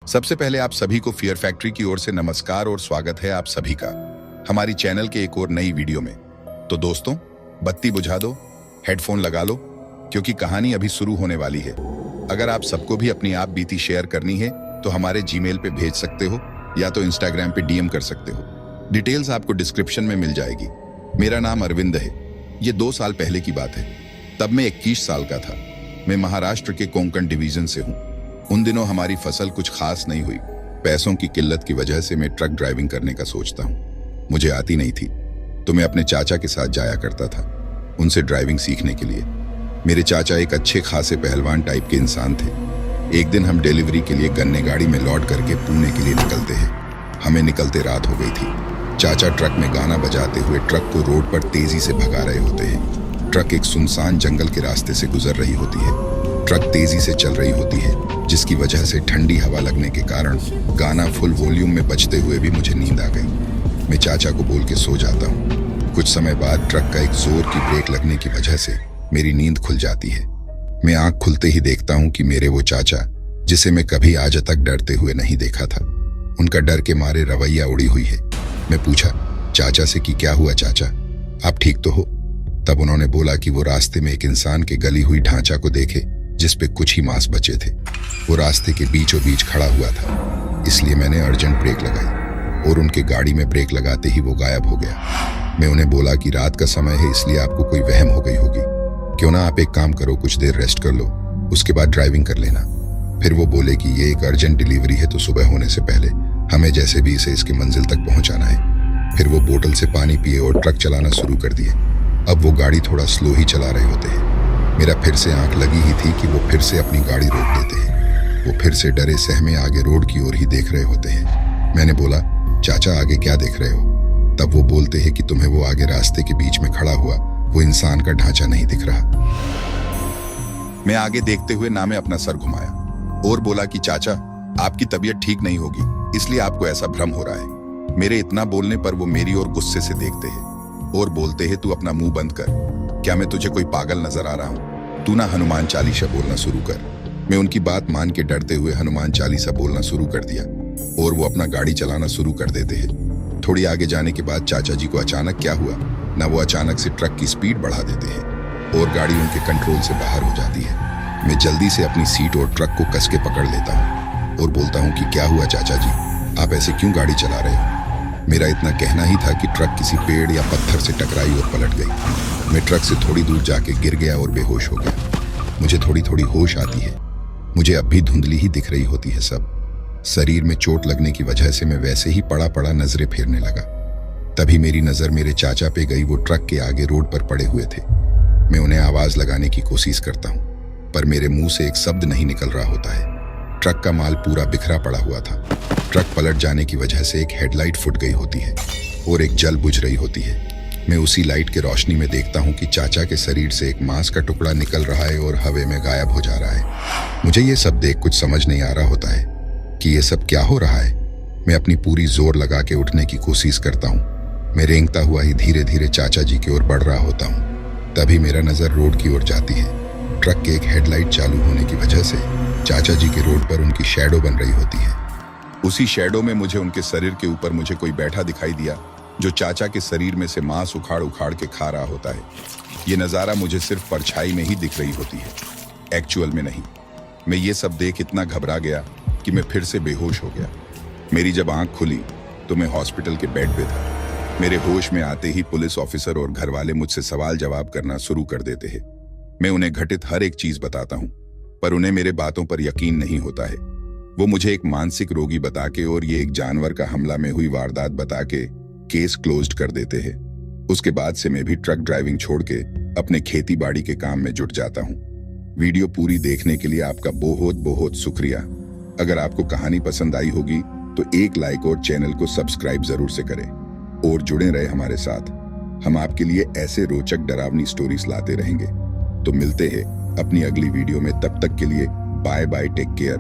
सबसे पहले आप सभी को फियर फैक्ट्री की ओर से नमस्कार और स्वागत है आप सभी का हमारी चैनल के एक और नई वीडियो में। तो दोस्तों, बत्ती बुझा दो, हेडफोन लगा लो, क्योंकि कहानी अभी शुरू होने वाली है। अगर आप सबको भी अपनी आप बीती शेयर करनी है तो हमारे जीमेल पे भेज सकते हो या तो इंस्टाग्राम पे डीएम कर सकते हो। डिटेल्स आपको डिस्क्रिप्शन में मिल जाएगी। मेरा नाम अरविंद है। ये 2 साल पहले की बात है। तब मैं 21 साल का था। मैं महाराष्ट्र के कोंकण डिवीजन से हूँ। उन दिनों हमारी फसल कुछ खास नहीं हुई। पैसों की किल्लत की वजह से मैं ट्रक ड्राइविंग करने का सोचता हूँ। मुझे आती नहीं थी तो मैं अपने चाचा के साथ जाया करता था उनसे ड्राइविंग सीखने के लिए। मेरे चाचा एक अच्छे खासे पहलवान टाइप के इंसान थे। एक दिन हम डिलीवरी के लिए गन्ने गाड़ी में लोड करके पुणे के लिए निकलते हैं। हमें निकलते रात हो गई थी। चाचा ट्रक में गाना बजाते हुए ट्रक को रोड पर तेजी से भगा रहे होते हैं। ट्रक एक सुनसान जंगल के रास्ते से गुजर रही होती है। ट्रक तेजी से चल रही होती है, जिसकी वजह से ठंडी हवा लगने के कारण गाना फुल वॉल्यूम में बजते हुए भी मुझे नींद आ गई। मैं चाचा को बोल के सो जाता हूँ। कुछ समय बाद ट्रक का एक जोर की ब्रेक लगने की वजह से मेरी नींद खुल जाती है। मैं आंख खुलते ही देखता हूँ कि मेरे वो चाचा, जिसे मैं कभी आज तक डरते हुए नहीं देखा था, उनका डर के मारे रवैया उड़ी हुई है। मैं पूछा चाचा से कि क्या हुआ चाचा, आप ठीक तो हो? तब उन्होंने बोला कि वो रास्ते में एक इंसान के गली हुई ढांचा को देखे जिसपे कुछ ही मांस बचे थे। वो रास्ते के बीचों बीच खड़ा हुआ था, इसलिए मैंने अर्जेंट ब्रेक लगाई और उनके गाड़ी में ब्रेक लगाते ही वो गायब हो गया। मैं उन्हें बोला कि रात का समय है, इसलिए आपको कोई वहम हो गई होगी। क्यों ना आप एक काम करो, कुछ देर रेस्ट कर लो, उसके बाद ड्राइविंग कर लेना। फिर वो बोले कि ये एक अर्जेंट डिलीवरी है तो सुबह होने से पहले हमें जैसे भी इसे इसके मंजिल तक पहुंचाना है। फिर वो बोतल से पानी पिए और ट्रक चलाना शुरू कर दिए। अब वो गाड़ी थोड़ा स्लो ही चला रहे होते हैं। मेरा फिर से आंख लगी ही थी कि वो फिर से अपनी गाड़ी रोक देते हैं। वो फिर से डरे सहमे आगे रोड की ओर ही देख रहे होते हैं। मैंने बोला चाचा आगे क्या देख रहे हो? तब वो बोलते हैं कि तुम्हें वो आगे रास्ते के बीच में खड़ा हुआ वो इंसान का ढांचा नहीं दिख रहा? मैं आगे देखते हुए नामे अपना सर घुमाया और बोला कि चाचा, आपकी तबीयत ठीक नहीं होगी, इसलिए आपको ऐसा भ्रम हो रहा है। मेरे इतना बोलने पर वो मेरी ओर गुस्से से देखते हैं और बोलते हैं तू अपना मुंह बंद कर। क्या मैं तुझे कोई पागल नजर आ रहा हूँ? तू ना हनुमान चालीसा बोलना शुरू कर। मैं उनकी बात मान के डरते हुए हनुमान चालीसा बोलना शुरू कर दिया और वो अपना गाड़ी चलाना शुरू कर देते हैं। थोड़ी आगे जाने के बाद चाचा जी को अचानक क्या हुआ ना, वो अचानक से ट्रक की स्पीड बढ़ा देते हैं और गाड़ी उनके कंट्रोल से बाहर हो जाती है। मैं जल्दी से अपनी सीट और ट्रक को कस के पकड़ लेता हूँ और बोलता हूँ कि क्या हुआ चाचा जी, आप ऐसे क्यों गाड़ी चला रहे हो? मेरा इतना कहना ही था कि ट्रक किसी पेड़ या पत्थर से टकराई और पलट गई। मैं ट्रक से थोड़ी दूर जाके गिर गया और बेहोश हो गया। मुझे थोड़ी थोड़ी होश आती है। मुझे अब भी धुंधली ही दिख रही होती है सब। शरीर में चोट लगने की वजह से मैं वैसे ही पड़ा पड़ा नजरें फेरने लगा। तभी मेरी नजर मेरे चाचा पे गई। वो ट्रक के आगे रोड पर पड़े हुए थे। मैं उन्हें आवाज लगाने की कोशिश करता हूँ, पर मेरे मुंह से एक शब्द नहीं निकल रहा होता है। ट्रक का माल पूरा बिखरा पड़ा हुआ था। ट्रक पलट जाने की वजह से एक हेडलाइट फूट गई होती है और एक जल बुझ रही होती है। मैं उसी लाइट के रोशनी में देखता हूँ कि चाचा के शरीर से एक मांस का टुकड़ा निकल रहा है और हवा में गायब हो जा रहा है। मुझे ये सब देख कुछ समझ नहीं आ रहा होता है कि ये सब क्या हो रहा है। मैं अपनी पूरी जोर लगा के उठने की कोशिश करता हूँ। मैं रेंगता हुआ ही धीरे धीरे चाचा जी की ओर बढ़ रहा होता हूँ। तभी मेरा नजर रोड की ओर जाती है। ट्रक के एक हेडलाइट चालू होने की वजह से चाचा जी के रोड पर उनकी शैडो बन रही होती है। उसी शैडो में मुझे उनके शरीर के ऊपर मुझे कोई बैठा दिखाई दिया, जो चाचा के शरीर में से मांस उखाड़ उखाड़ के खा रहा होता है। ये नज़ारा मुझे सिर्फ परछाई में ही दिख रही होती है, एक्चुअल में नहीं। मैं ये सब देख इतना घबरा गया कि मैं फिर से बेहोश हो गया। मेरी जब आंख खुली तो मैं हॉस्पिटल के बेड पे था। मेरे होश में आते ही पुलिस ऑफिसर और घर वाले मुझसे सवाल जवाब करना शुरू कर देते हैं। मैं उन्हें घटित हर एक चीज बताता हूँ, पर उन्हें मेरे बातों पर यकीन नहीं होता है। वो मुझे एक मानसिक रोगी बता के और ये एक जानवर का हमला में हुई वारदात बता के केस क्लोज्ड कर देते हैं। उसके बाद से मैं भी ट्रक ड्राइविंग छोड़ के अपने खेती बाड़ी के काम में जुट जाता हूँ। वीडियो पूरी देखने के लिए आपका बहुत बहुत शुक्रिया। अगर आपको कहानी पसंद आई होगी तो एक लाइक और चैनल को सब्सक्राइब जरूर से करें और जुड़े रहे हमारे साथ। हम आपके लिए ऐसे रोचक डरावनी स्टोरीज लाते रहेंगे। तो मिलते हैं अपनी अगली वीडियो में। तब तक के लिए बाय बाय, टेक केयर।